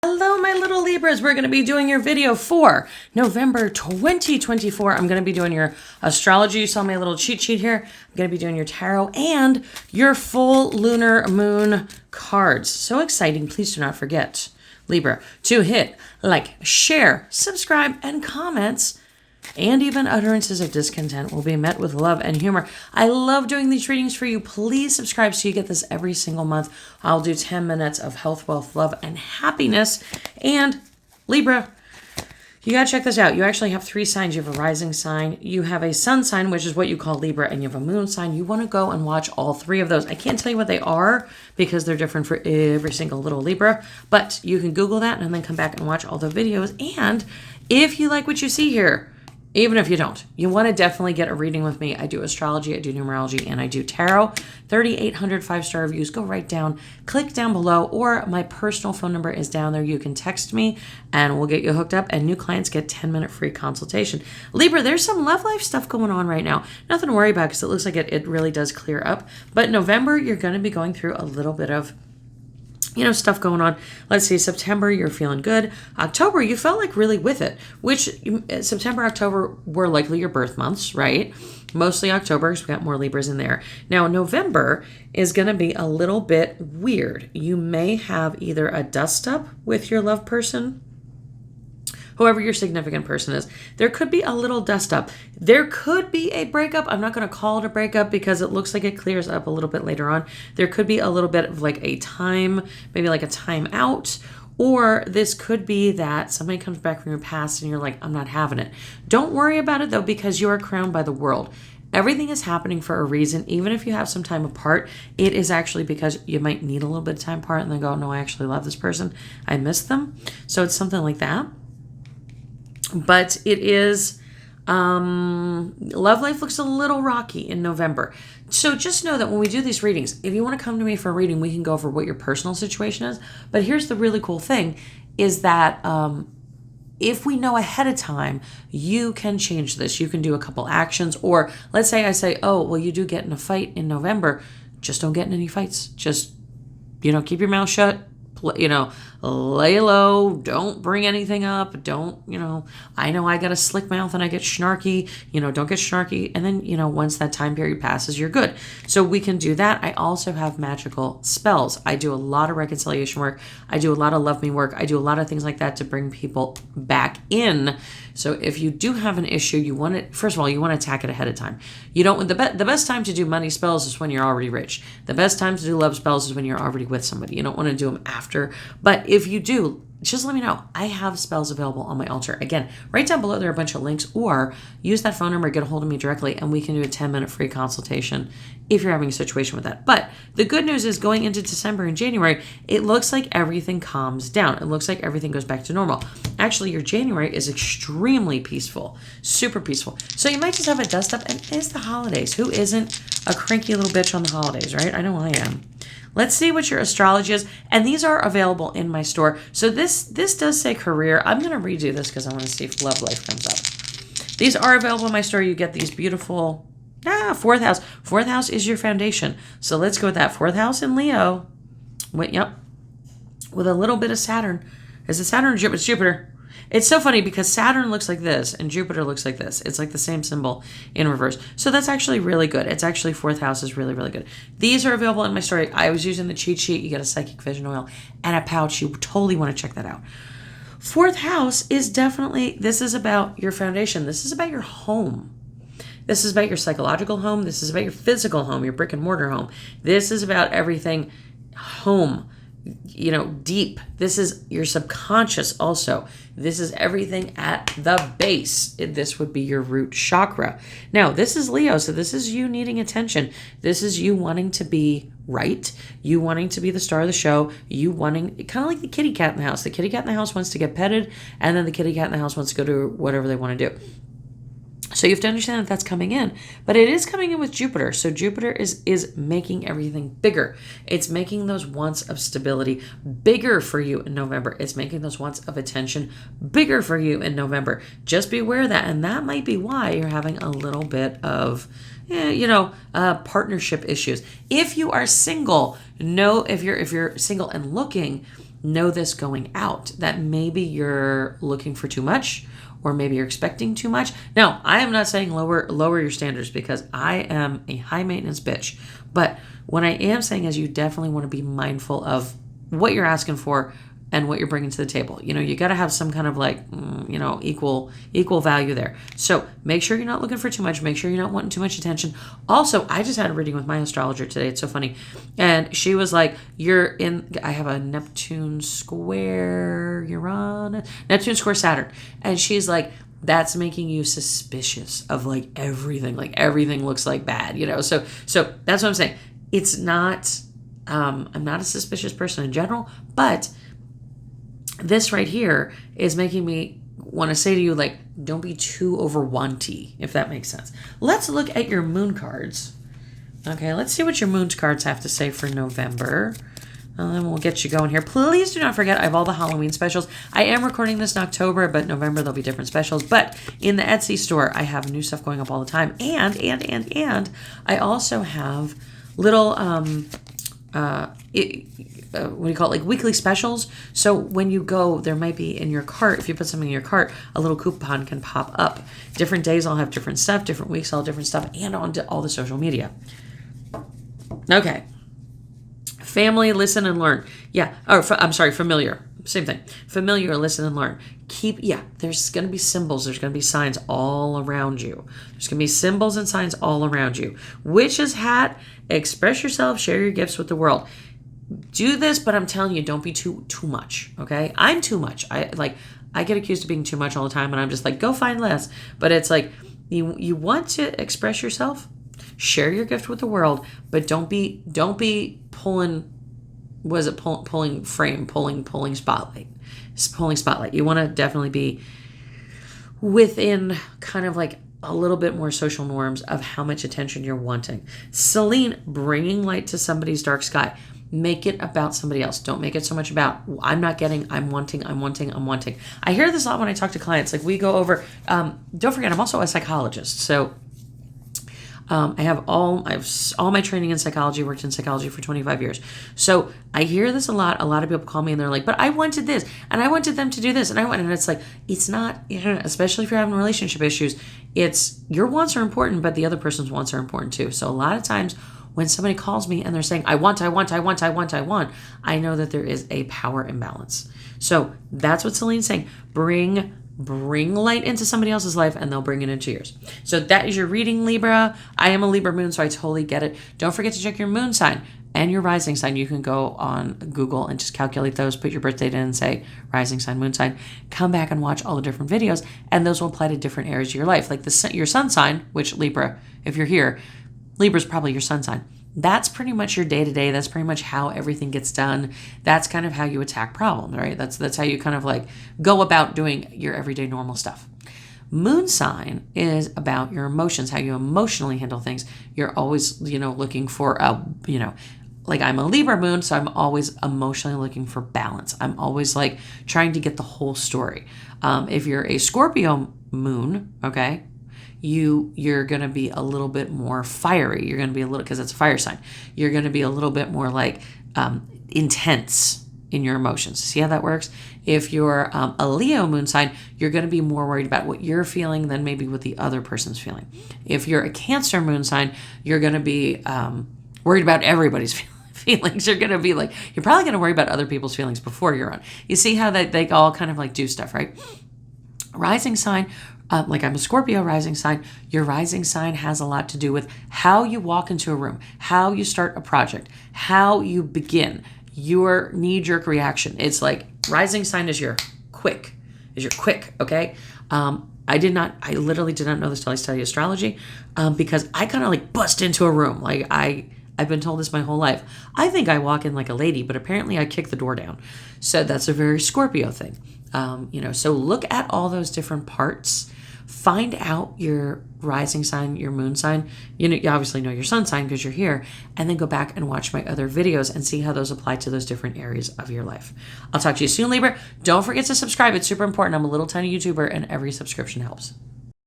Hello, my little Libras. We're going to be doing your video for November 2024. I'm going to be doing your astrology. You saw my little cheat sheet here. I'm going to be doing your tarot and your full lunar moon cards. So exciting. Please do not forget, Libra, to hit like, share, subscribe, and comments. And even utterances of discontent will be met with love and humor. I love doing these readings for you. Please subscribe so you get this every single month. I'll do 10 minutes of health, wealth, love, and happiness. And Libra, you got to check this out. You actually have 3 signs. You have a rising sign. You have a sun sign, which is what you call Libra, and you have a moon sign. You want to go and watch all 3 of those. I can't tell you what they are because they're different for every single little Libra, but you can Google that and then come back and watch all the videos. And if you like what you see here, even if you don't, you want to definitely get a reading with me. I do astrology, I do numerology, and I do tarot. 3,800 5-star reviews. Go right down, click down below, or my personal phone number is down there. You can text me and we'll get you hooked up, and new clients get 10-minute free consultation. Libra, there's some love life stuff going on right now. Nothing to worry about because it looks like it really does clear up. But November, you're going to be going through a little bit of stuff going on. Let's see, September, you're feeling good. October, you felt like really with it, which September, October were likely your birth months, right? Mostly October, because we got more Libras in there. Now, November is going to be a little bit weird. You may have either a dust up with your love person, whoever your significant person is. There could be a little dust up. There could be a breakup. I'm not going to call it a breakup because it looks like it clears up a little bit later on. There could be a little bit of like a time, maybe like a time out, or this could be that somebody comes back from your past and you're like, I'm not having it. Don't worry about it though, because you are crowned by the world. Everything is happening for a reason. Even if you have some time apart, it is actually because you might need a little bit of time apart and then go, no, I actually love this person. I miss them. So it's something like that. But it is, love life looks a little rocky in November. So just know that when we do these readings, if you want to come to me for a reading, we can go over what your personal situation is. But here's the really cool thing is that if we know ahead of time, you can change this. You can do a couple actions. Or let's say I say, oh, well, you do get in a fight in November. Just don't get in any fights. Just, keep your mouth shut. Lay low, don't bring anything up, don't, I know I got a slick mouth and I get snarky, don't get snarky. And then, once that time period passes, you're good. So we can do that. I also have magical spells. I do a lot of reconciliation work. I do a lot of love me work. I do a lot of things like that to bring people back in. So if you do have an issue, you want to, first of all, you want to attack it ahead of time. You don't, the best time to do money spells is when you're already rich. The best time to do love spells is when you're already with somebody. You don't want to do them after. But if you do, just let me know. I have spells available on my altar. Again, right down below there are a bunch of links, or use that phone number, get a hold of me directly, and we can do a 10-minute free consultation if you're having a situation with that. But the good news is going into December and January, it looks like everything calms down. It looks like everything goes back to normal. Actually, your January is extremely peaceful, super peaceful. So you might just have a dust up, and it's the holidays. Who isn't a cranky little bitch on the holidays, right? I know I am. Let's see what your astrology is. And these are available in my store. So this does say career. I'm going to redo this because I want to see if love life comes up. These are available in my store. You get these beautiful, 4th house. 4th house is your foundation. So let's go with that. 4th house in Leo. Wait, yep. With a little bit of Saturn. Is it Saturn or Jupiter? It's Jupiter. It's so funny because Saturn looks like this and Jupiter looks like this. It's like the same symbol in reverse. So that's actually really good. It's actually 4th house is really, really good. These are available in my store. I was using the cheat sheet. You get a psychic vision oil and a pouch. You totally want to check that out. 4th house is definitely, this is about your foundation. This is about your home. This is about your psychological home. This is about your physical home, your brick and mortar home. This is about everything home. Deep. This is your subconscious also. This is everything at the base. This would be your root chakra. Now, this is Leo, so this is you needing attention. This is you wanting to be right. You wanting to be the star of the show. You wanting, kind of like the kitty cat in the house. The kitty cat in the house wants to get petted, and then the kitty cat in the house wants to go to whatever they want to do. So you have to understand that that's coming in, but it is coming in with Jupiter. So Jupiter is making everything bigger. It's making those wants of stability bigger for you in November. It's making those wants of attention bigger for you in November. Just be aware of that. And that might be why you're having a little bit of, partnership issues. If you are single, if you're single and looking, know this going out, that maybe you're looking for too much, or maybe you're expecting too much. Now, I am not saying lower your standards, because I am a high maintenance bitch. But what I am saying is you definitely want to be mindful of what you're asking for and what you're bringing to the table. You got to have some kind of like, equal value there. So make sure you're not looking for too much. Make sure you're not wanting too much attention. Also, I just had a reading with my astrologer today. It's so funny. And she was like, I have a Neptune square Uranus, Neptune square Saturn. And she's like, that's making you suspicious of like everything. Like everything looks like bad, So that's what I'm saying. It's not, I'm not a suspicious person in general, but this right here is making me want to say to you, like, don't be too over-wanty, if that makes sense. Let's look at your moon cards. Okay, let's see what your moon cards have to say for November. And then we'll get you going here. Please do not forget, I have all the Halloween specials. I am recording this in October, but November there'll be different specials. But in the Etsy store, I have new stuff going up all the time. And I also have little, what do you call it, like weekly specials. So when you go, there might be in your cart, if you put something in your cart, a little coupon can pop up. Different days I'll have different stuff, different weeks I'll have different stuff, and on to all the social media. Okay. Family, listen and learn. Yeah. I'm sorry, familiar. Same thing. Familiar, listen and learn. There's going to be symbols. There's going to be signs all around you. There's going to be symbols and signs all around you. Witch's hat, express yourself, share your gifts with the world. Do this, but I'm telling you, don't be too much, okay? I'm too much. I get accused of being too much all the time, and I'm just like, go find less. But it's like, you want to express yourself, share your gift with the world, but don't be pulling, pulling spotlight. You want to definitely be within kind of like a little bit more social norms of how much attention you're wanting. Celine, bringing light to somebody's dark sky. Make it about somebody else. Don't make it so much about, I'm not getting, I'm wanting. I hear this a lot when I talk to clients. Like we go over, don't forget, I'm also a psychologist. So I have all my training in psychology, worked in psychology for 25 years. So I hear this a lot. A lot of people call me and they're like, but I wanted this and I wanted them to do this. And it's like, it's not, especially if you're having relationship issues, it's your wants are important, but the other person's wants are important too. So a lot of times when somebody calls me and they're saying, I want, I know that there is a power imbalance. So that's what Celine's saying. Bring light into somebody else's life and they'll bring it into yours. So that is your reading, Libra. I am a Libra moon, so I totally get it. Don't forget to check your moon sign and your rising sign. You can go on Google and just calculate those, put your birth date in and say rising sign, moon sign. Come back and watch all the different videos, and those will apply to different areas of your life. Like your sun sign, which Libra, if you're here, Libra's probably your sun sign. That's pretty much your day-to-day. That's pretty much how everything gets done. That's kind of how you attack problems, right? That's how you kind of like go about doing your everyday normal stuff. Moon sign is about your emotions, how you emotionally handle things. You're always, looking for like I'm a Libra moon, so I'm always emotionally looking for balance. I'm always like trying to get the whole story. If you're a Scorpio moon, okay, you're going to be a little bit more fiery. You're going to be because it's a fire sign. You're going to be a little bit more like intense in your emotions. See how that works? If you're a Leo moon sign, you're going to be more worried about what you're feeling than maybe what the other person's feeling. If you're a Cancer moon sign, you're going to be worried about everybody's feelings. You're going to be like, you're probably going to worry about other people's feelings before your own. You see how they all kind of like do stuff, right? Rising sign, like I'm a Scorpio rising sign, your rising sign has a lot to do with how you walk into a room, how you start a project, how you begin, your knee-jerk reaction. It's like rising sign is your quick, okay? I literally did not know this till I studied astrology, because I kind of like bust into a room. Like I've been told this my whole life. I think I walk in like a lady, but apparently I kick the door down. So that's a very Scorpio thing. So look at all those different parts. Find out your rising sign, your moon sign. You obviously know your sun sign because you're here, and then go back and watch my other videos and see how those apply to those different areas of your life. I'll talk to you soon, Libra. Don't forget to subscribe. It's super important. I'm a little tiny YouTuber, and every subscription helps.